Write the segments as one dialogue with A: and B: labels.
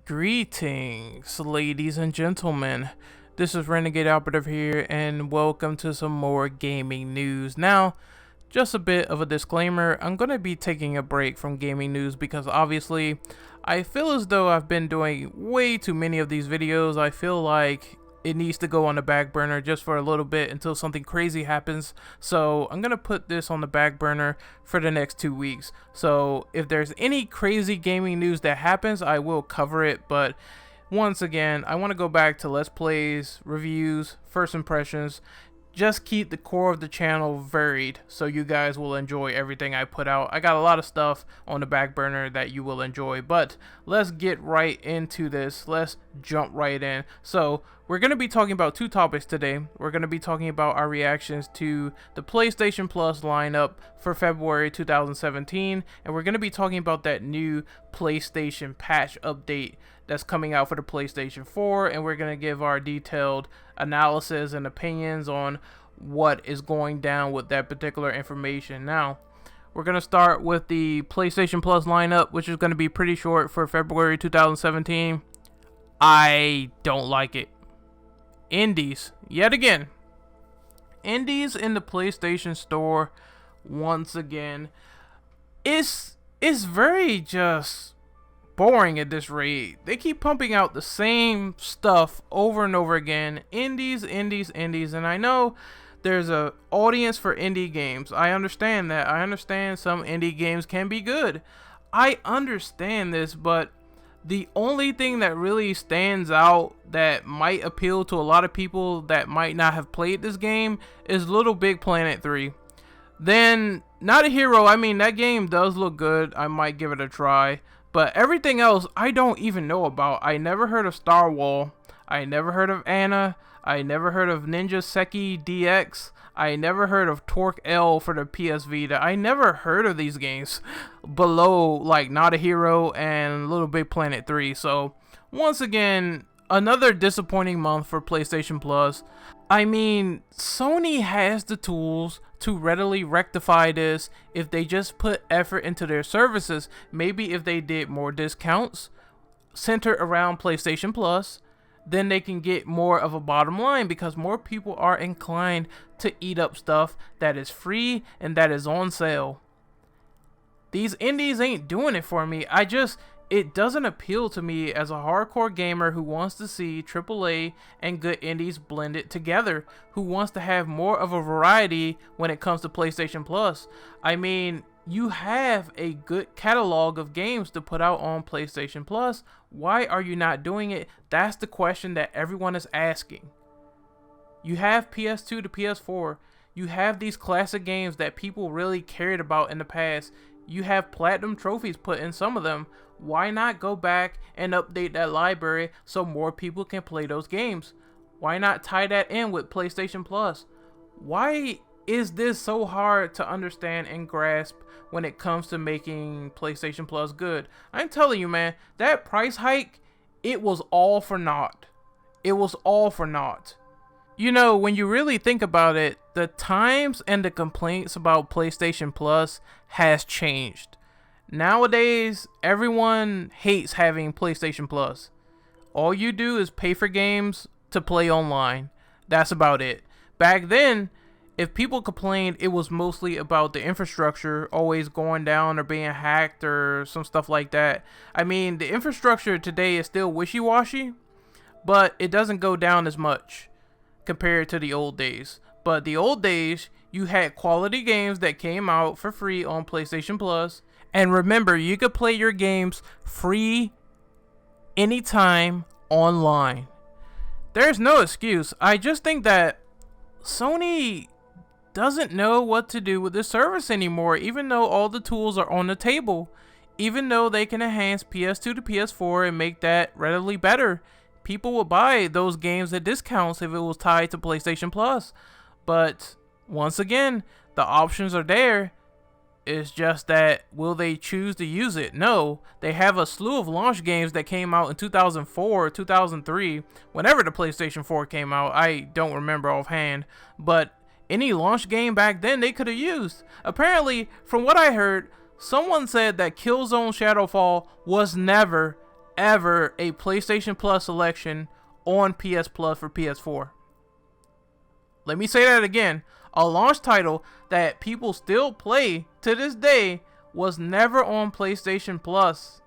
A: Greetings, ladies and gentlemen. This is Renegade Operative here, and welcome to some more gaming news. Now, just a bit of a disclaimer, I'm going to be taking a break from gaming news because obviously I feel as though I've been doing way too many of these videos. I feel like it needs to go on the back burner just for a little bit until something crazy happens. So I'm going to put this on the back burner for the next 2 weeks. So if there's any crazy gaming news that happens, I will cover it. But once again, I want to go back to Let's Plays, reviews, first impressions. Just keep the core of the channel varied so you guys will enjoy everything I put out. I got a lot of stuff on the back burner that you will enjoy, but let's get right into this. Let's jump right in. So we're going to be talking about two topics today. We're going to be talking about our reactions to the PlayStation Plus lineup for February 2017, and we're going to be talking about that new PlayStation patch update that's coming out for the PlayStation 4, and we're going to give our detailed analysis and opinions on what is going down with that particular information. Now, we're going to start with the PlayStation Plus lineup, which is going to be pretty short for February 2017. I don't like it. Indies, yet again. Indies in the PlayStation Store, once again. It's very just boring at this rate. They keep pumping out the same stuff over and over again. Indies, and I know there's a audience for indie games. I understand that. I understand some indie games can be good. I understand this, but the only thing that really stands out that might appeal to a lot of people that might not have played this game is Little Big Planet 3. Then, Not a Hero, I mean, that game does look good. I might give it a try. But everything else, I don't even know about. I never heard of Star Wall. I never heard of Anna. I never heard of Ninja Seki DX. I never heard of Torque L for the PS Vita. I never heard of these games below, like, Not a Hero and Little Big Planet 3. So, once again, another disappointing month for PlayStation Plus. I mean, Sony has the tools to readily rectify this if they just put effort into their services. Maybe if they did more discounts centered around PlayStation Plus, then they can get more of a bottom line because more people are inclined to eat up stuff that is free and that is on sale. These indies ain't doing it for me. It doesn't appeal to me as a hardcore gamer who wants to see AAA and good indies blended together, who wants to have more of a variety when it comes to PlayStation Plus. I mean, you have a good catalog of games to put out on PlayStation Plus. Why are you not doing it? That's the question that everyone is asking. You have PS2 to PS4. You have these classic games that people really cared about in the past. You have platinum trophies put in some of them. Why not go back and update that library so more people can play those games? Why not tie that in with PlayStation Plus? Why is this so hard to understand and grasp when it comes to making PlayStation Plus good? I'm telling you, man, that price hike, it was all for naught. It was all for naught. You know, when you really think about it, the times and the complaints about PlayStation Plus has changed. Nowadays, everyone hates having PlayStation Plus. All you do is pay for games to play online. That's about it. Back then, if people complained, it was mostly about the infrastructure always going down or being hacked or some stuff like that. I mean, the infrastructure today is still wishy-washy, but it doesn't go down as much compared to the old days. But the old days, you had quality games that came out for free on PlayStation Plus. And remember, you could play your games free anytime online. There's no excuse. I just think that Sony doesn't know what to do with this service anymore, even though all the tools are on the table. Even though they can enhance PS2 to PS4 and make that readily better. People would buy those games at discounts if it was tied to PlayStation Plus. But once again, the options are there. It's just that, will they choose to use it? No. They have a slew of launch games that came out in 2004, 2003, whenever the PlayStation 4 came out. I don't remember offhand. But any launch game back then they could have used. Apparently, from what I heard, someone said that Killzone Shadowfall was never ever a PlayStation Plus selection on PS Plus for PS4. Let me say that again. A launch title that people still play to this day was never on PlayStation Plus.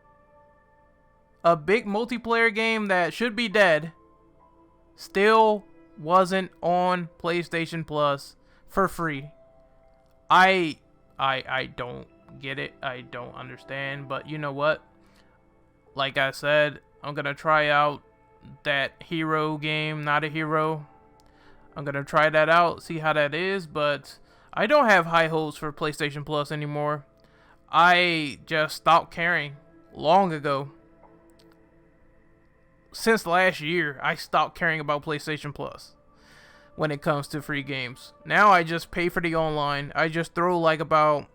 A: A big multiplayer game that should be dead still wasn't on PlayStation Plus for free. I don't get it. I don't understand. But you know what? Like I said, I'm gonna try out that Hero game, Not a Hero. I'm gonna try that out, see how that is, but I don't have high hopes for PlayStation Plus anymore. I just stopped caring long ago. Since last year, I stopped caring about PlayStation Plus when it comes to free games. Now I just pay for the online. I just throw like about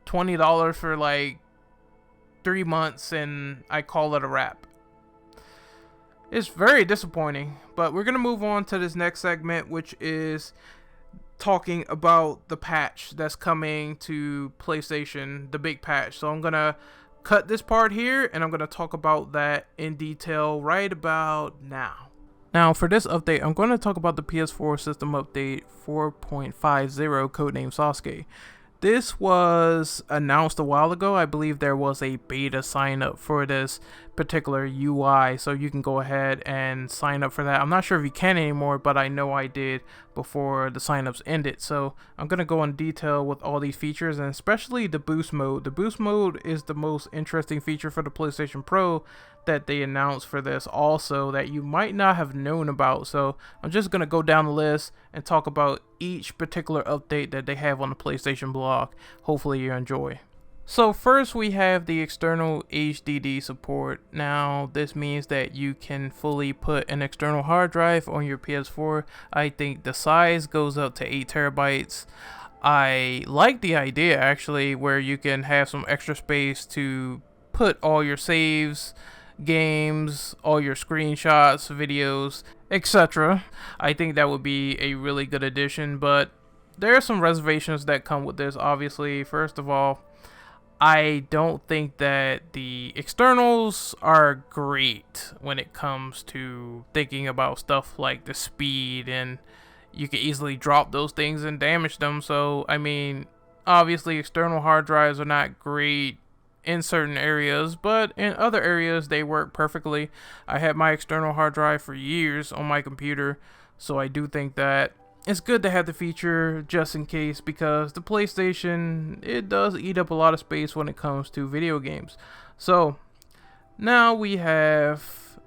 A: $20 for like 3 months and I call it a wrap. It's very disappointing, but we're going to move on to this next segment, which is talking about the patch that's coming to PlayStation, the big patch. So I'm going to cut this part here and I'm going to talk about that in detail right about now. Now for this update, I'm going to talk about the PS4 system update 4.50, codename Sasuke. This was announced a while ago. I believe there was a beta sign up for this particular UI, so you can go ahead and sign up for that. I'm not sure if you can anymore, but I know I did before the signups ended. So I'm going to go in detail with all these features, and especially the boost mode. The boost mode is the most interesting feature for the PlayStation Pro that they announced for this also that you might not have known about. So I'm just going to go down the list and talk about each particular update that they have on the PlayStation blog. Hopefully you enjoy. So first we have the external HDD support. Now this means that you can fully put an external hard drive on your PS4. I think the size goes up to 8 terabytes. I like the idea actually where you can have some extra space to put all your saves, games, all your screenshots, videos, etc. I think that would be a really good addition, but there are some reservations that come with this. Obviously, first of all, I don't think that the externals are great when it comes to thinking about stuff like the speed, and you can easily drop those things and damage them. So, I mean, obviously external hard drives are not great in certain areas, but in other areas they work perfectly. I had my external hard drive for years on my computer, so I do think that it's good to have the feature just in case, because the PlayStation, it does eat up a lot of space when it comes to video games. So now we have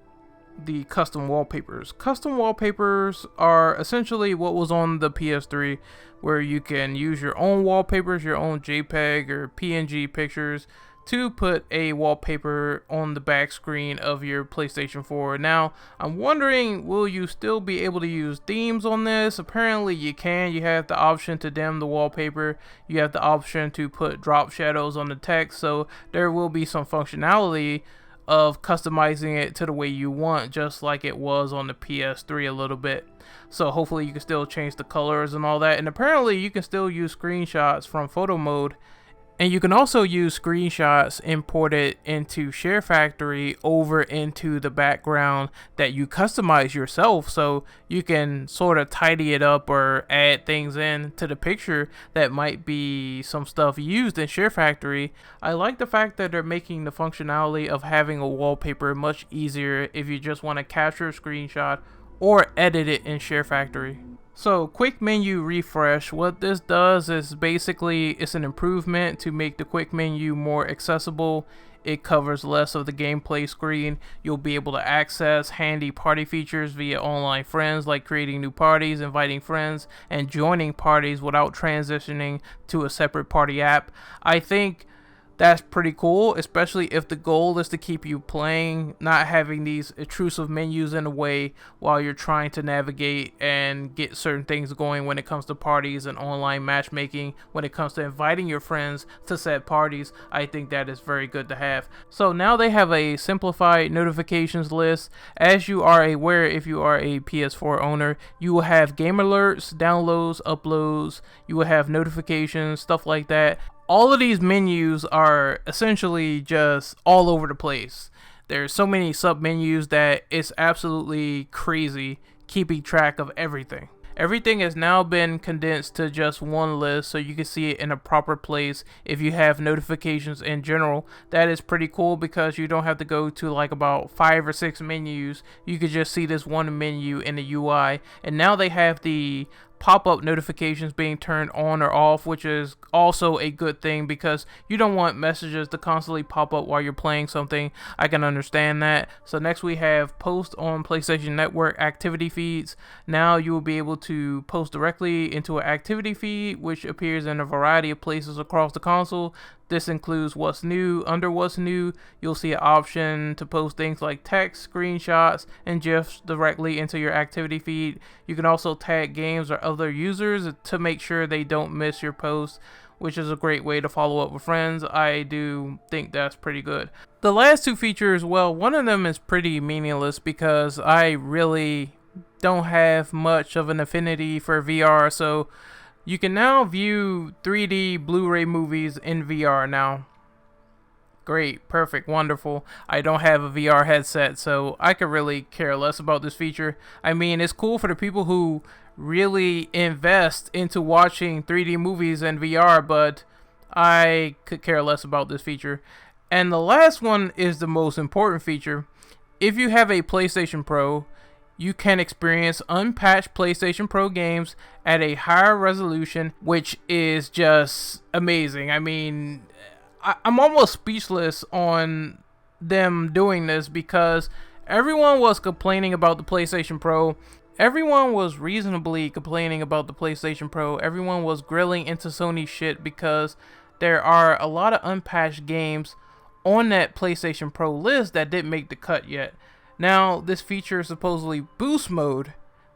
A: the custom wallpapers. Custom wallpapers are essentially what was on the PS3, where you can use your own wallpapers, your own JPEG or PNG pictures to put a wallpaper on the back screen of your PlayStation 4. Now, I'm wondering, will you still be able to use themes on this? Apparently you can. You have the option to dim the wallpaper. You have the option to put drop shadows on the text. So there will be some functionality of customizing it to the way you want, just like it was on the PS3 a little bit. So hopefully you can still change the colors and all that. And apparently you can still use screenshots from photo mode. And you can also use screenshots imported into Share Factory over into the background that you customize yourself, so you can sort of tidy it up or add things in to the picture that might be some stuff used in Share Factory. I like the fact that they're making the functionality of having a wallpaper much easier if you just want to capture a screenshot or edit it in Share Factory. So quick menu refresh, what this does is basically it's an improvement to make the quick menu more accessible. It covers less of the gameplay screen. You'll be able to access handy party features via online friends, like creating new parties, inviting friends, and joining parties without transitioning to a separate party app. I think that's pretty cool, especially if the goal is to keep you playing, not having these intrusive menus in the way while you're trying to navigate and get certain things going when it comes to parties and online matchmaking, when it comes to inviting your friends to said parties. I think that is very good to have. So now they have a simplified notifications list. As you are aware, if you are a PS4 owner, you will have game alerts, downloads, uploads, you will have notifications, stuff like that. All of these menus are essentially just all over the place. There's so many sub menus that it's absolutely crazy keeping track of everything. Everything has now been condensed to just one list so you can see it in a proper place. If you have notifications in general, that is pretty cool because you don't have to go to like about 5 or 6 menus. You could just see this one menu in the UI. And now they have the pop-up notifications being turned on or off, which is also a good thing because you don't want messages to constantly pop up while you're playing something. I can understand that. So next we have post on PlayStation Network activity feeds. Now you will be able to post directly into an activity feed, which appears in a variety of places across the console. This includes what's new. Under what's new, you'll see an option to post things like text, screenshots, and GIFs directly into your activity feed. You can also tag games or other users to make sure they don't miss your post, which is a great way to follow up with friends. I do think that's pretty good. The last two features, well, one of them is pretty meaningless because I really don't have much of an affinity for VR, so you can now view 3D Blu-ray movies in VR now. Great, perfect, wonderful. I don't have a VR headset, so I could really care less about this feature. I mean, it's cool for the people who really invest into watching 3D movies in VR, but I could care less about this feature. And the last one is the most important feature. If you have a PlayStation Pro, you can experience unpatched PlayStation Pro games at a higher resolution, which is just amazing. I mean, I'm almost speechless on them doing this because everyone was complaining about the PlayStation Pro. Everyone was reasonably complaining about the PlayStation Pro. Everyone was grilling into Sony shit because there are a lot of unpatched games on that PlayStation Pro list that didn't make the cut yet. Now, this feature is supposedly boost mode.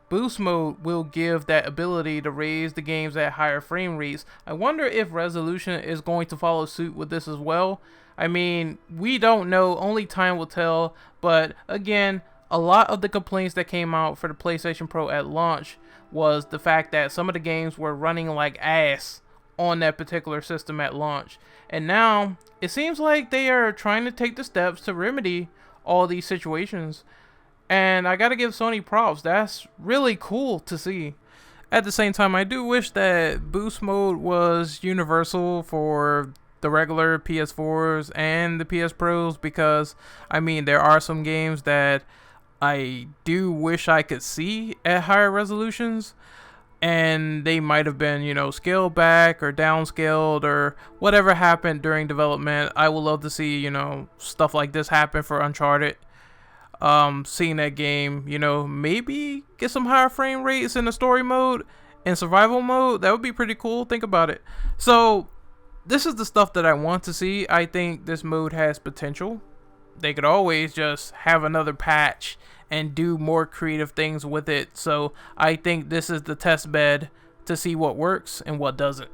A: Boost mode will give that ability to raise the games at higher frame rates. I wonder if resolution is going to follow suit with this as well. I mean, we don't know, only time will tell, but again, a lot of the complaints that came out for the PlayStation Pro at launch was the fact that some of the games were running like ass on that particular system at launch. And now, it seems like they are trying to take the steps to remedy all these situations, and I gotta give Sony props. That's really cool to see. At the same time, I do wish that boost mode was universal for the regular PS4s and the PS Pros, because I mean, there are some games that I do wish I could see at higher resolutions, and they might have been, you know, scaled back or downscaled or whatever happened during development. I would love to see, you know, stuff like this happen for Uncharted. Seeing that game, you know, maybe get some higher frame rates in the story mode and survival mode. That would be pretty cool. Think about it. So this is the stuff that I want to see. I think this mode has potential. They could always just have another patch and do more creative things with it. So I think this is the test bed to see what works and what doesn't.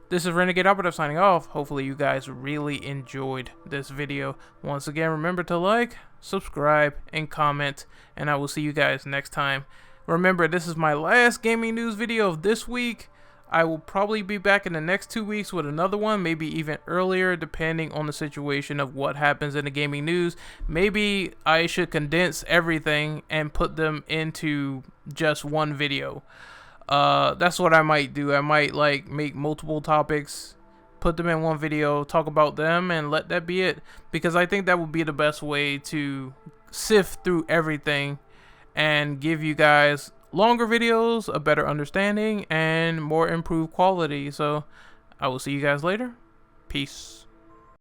A: This is Renegade Operative signing off. Hopefully you guys really enjoyed this video. Once again, remember to like, subscribe, and comment, and I will see you guys next time. Remember, this is my last gaming news video of this week. I will probably be back in the next 2 weeks with another one, maybe even earlier, depending on the situation of what happens in the gaming news. Maybe I should condense everything and put them into just one video. That's what I might do. I might like make multiple topics, put them in one video, talk about them, and let that be it. Because I think that would be the best way to sift through everything and give you guys longer videos, a better understanding, and more improved quality. So I will see you guys later. Peace.